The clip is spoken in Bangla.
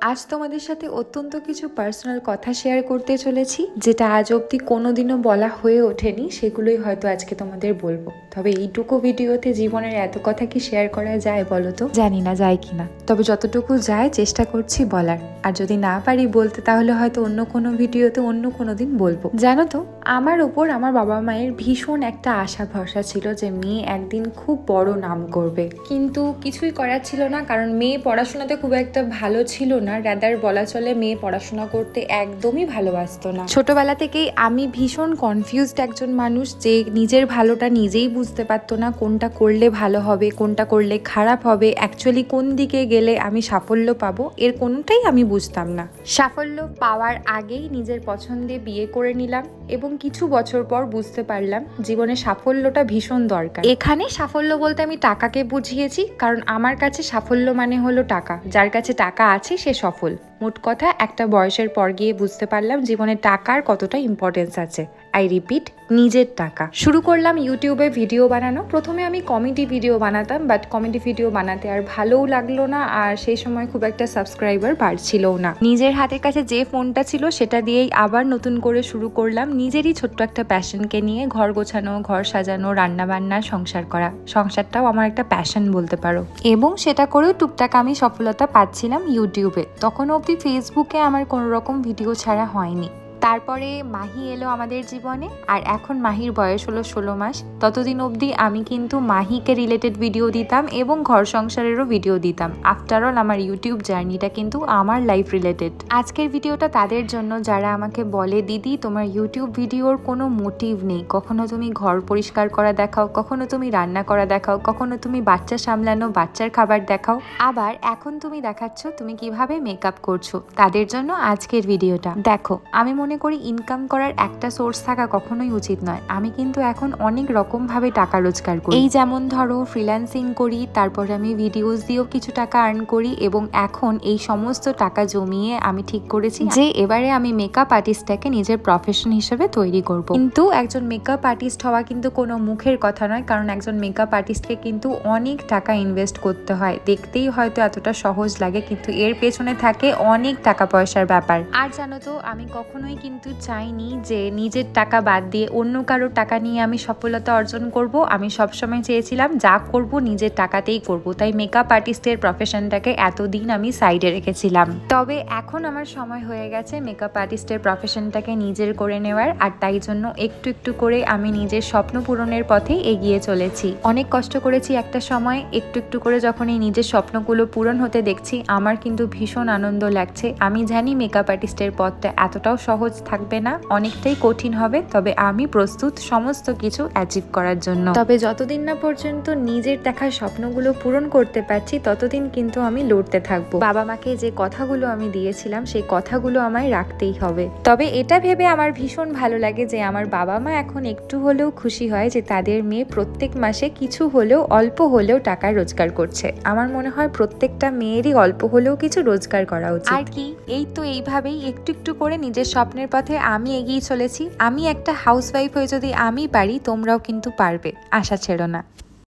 আজ তোমাদের সাথে অত্যন্ত কিছু পার্সোনাল কথা শেয়ার করতে চলেছি, যেটা আজ অবধি কোনোদিনও বলা হয়ে ওঠেনি। সেগুলোই হয়তো আজকে তোমাদের বলবো। তবে এইটুকু ভিডিওতে জীবনের এত কথা কি শেয়ার করা যায় বলো তো? জানি না যায় কিনা, তবে যতটুকু যায় চেষ্টা করছি বলার। আর যদি না পারি বলতে, তাহলে হয়তো অন্য কোনো ভিডিওতে অন্য কোনো দিন বলবো। জানো তো, আমার ওপর আমার বাবা মায়ের ভীষণ একটা আশা ভরসা ছিল যে মেয়ে একদিন খুব বড় নাম করবে, কিন্তু কিছুই করার ছিল না, কারণ মেয়ে পড়াশোনাতে খুব একটা ভালো ছিল না। রাদার বলা চলে মেয়ে পড়াশোনা করতে একদমই ভালোবাসতো না। ছোটবেলা থেকেই আমি ভীষণ কনফিউজড একজন মানুষ, যে নিজের ভালোটা নিজেই বুঝতে পারতো না, কোনটা করলে ভালো হবে, কোনটা করলে খারাপ হবে, অ্যাকচুয়ালি কোন দিকে গেলে আমি সাফল্য পাবো, এর কোনোটাই আমি বুঝতাম না। সাফল্য পাওয়ার আগেই নিজের পছন্দে বিয়ে করে নিলাম, এবং কিছু বছর পর বুঝতে পারলাম জীবনে সাফল্যটা ভীষণ দরকার। এখানে সাফল্য বলতে আমি টাকাকে বুঝিয়েছি, কারণ আমার কাছে সাফল্য মানে হলো টাকা। যার কাছে টাকা আছে সে সফল। মোট কথা, একটা বয়সের পর গিয়ে বুঝতে পারলাম জীবনে টাকার কতটা ইম্পর্টেন্স আছে। আই রিপিট, নিজের টাকা। শুরু করলাম ইউটিউবে ভিডিও বানানো। প্রথমে আমি কমেডি ভিডিও বানাতাম, বাট কমেডি ভিডিও বানাতে আর ভালোও লাগলো না, আর সেই সময় খুব একটা সাবস্ক্রাইবার বাড়ছিলও না। নিজের হাতের কাছে যে ফোনটা ছিল সেটা দিয়েই আবার নতুন করে শুরু করলাম নিজেরই ছোট্ট একটা প্যাশনকে নিয়ে। ঘর গোছানো, ঘর সাজানো, রান্না বান্না, সংসার করা। সংসারটাও আমার একটা প্যাশন বলতে পারো, এবং সেটা করেও টুকটাক আমি সফলতা পাচ্ছিলাম ইউটিউবে। তখন অবধি ফেসবুকে আমার কোনো রকম ভিডিও ছাড়া হয়নি। তারপরে মাহি এলো আমাদের জীবনে, আর এখন মাহির বয়স হলো 16 মাস। ততদিন অবধি আমি কিন্তু মাহিকে রিলেটেড ভিডিও দিতাম এবং ঘর সংসারেরও ভিডিও দিতাম। আফটার অল আমার ইউটিউব জার্নিটা কিন্তু আমার লাইফ রিলেটেড। আজকের ভিডিওটা তাদের জন্য যারা আমাকে বলে, দিদি তোমার ইউটিউব ভিডিওর কোনো মোটিভ নেই। কখনো তুমি ঘর পরিষ্কার করা দেখাও, কখনো তুমি রান্না করা দেখাও, কখনো তুমি বাচ্চা সামলানো, বাচ্চার খাবার দেখাও, আবার এখন তুমি দেখাচ্ছ তুমি কিভাবে মেকআপ করছো। তাদের জন্য আজকের ভিডিওটা দেখো। আমি মনে করি ইনকাম করার একটা সোর্স থাকা কখনোই উচিত নয়। আমি কিন্তু এখন অনেক রকম ভাবে টাকা রোজগার করি। এই যেমন ধরো ফ্রিল্যান্সিং করি, তারপর আমি ভিডিওস দিয়েও কিছু টাকা আর্ন করি, এবং এখন এই সমস্ত টাকা জমিয়ে আমি ঠিক করেছি যে এবারে আমি মেকআপ আর্টিস্টটাকে নিজের প্রফেশন হিসেবে তৈরি করব। কিন্তু একজন মেকআপ আর্টিস্ট হওয়া কিন্তু কোনো মুখের কথা নয়, কারণ একজন মেকআপ আর্টিস্টকে কিন্তু অনেক টাকা ইনভেস্ট করতে হয়। দেখতেই হয়তো এতটা সহজ লাগে, কিন্তু এর পেছনে থাকে অনেক টাকা পয়সার ব্যাপার। আর জানো তো, আমি কখনোই কিন্তু চাইনি যে নিজের টাকা বাদ দিয়ে অন্য কারোর টাকা নিয়ে আমি সফলতা অর্জন করব। আমি সবসময় চেয়েছিলাম যা করব নিজের টাকাতেই করব। তাই মেকআপ আর্টিস্টের প্রফেশনটাকে এতদিন আমি সাইডে রেখেছিলাম। তবে এখন আমার সময় হয়ে গেছে মেকআপ আর্টিস্টের প্রফেশনটাকে নিজের করে নেওয়ার, আর তাই জন্য একটু একটু করে আমি নিজের স্বপ্ন পূরণের পথে এগিয়ে চলেছি। অনেক কষ্ট করেছি একটা সময়। একটু একটু করে যখন এই নিজের স্বপ্নগুলো পূরণ হতে দেখছি, আমার কিন্তু ভীষণ আনন্দ লাগছে। আমি জানি মেকআপ আর্টিস্টের পথটা এতটাও সহজ থাকবে না, অনেকটাই কঠিন হবে, তবে আমি প্রস্তুত সমস্ত কিছু অ্যাচিভ করার জন্য। তবে যতদিন না পর্যন্ত নিজের দেখা স্বপ্নগুলো পূরণ করতে পারছি, ততদিন কিন্তু আমি লড়তে থাকবো। বাবা মাকে যে কথাগুলো আমি দিয়েছিলাম, সেই কথাগুলো আমায় রাখতেই হবে। তবে এটা ভেবে আমার ভীষণ ভালো লাগে যে আমার বাবা মা এখন একটু হলেও খুশি হয় যে তাদের মেয়ে প্রত্যেক মাসে কিছু হলেও, অল্প হলেও টাকা রোজগার করছে। আমার মনে হয় প্রত্যেকটা মেয়েরই অল্প হলেও কিছু রোজগার করা উচিত। আর কি, এই তো এইভাবেই একটু একটু করে নিজের স্বপ্নের পথে আমি এগিয়ে চলেছি। আমি একটা হাউসওয়াইফ হয়ে যদি আমি পারি, তোমরাও কিন্তু পারবে। আশা ছেড়ো না।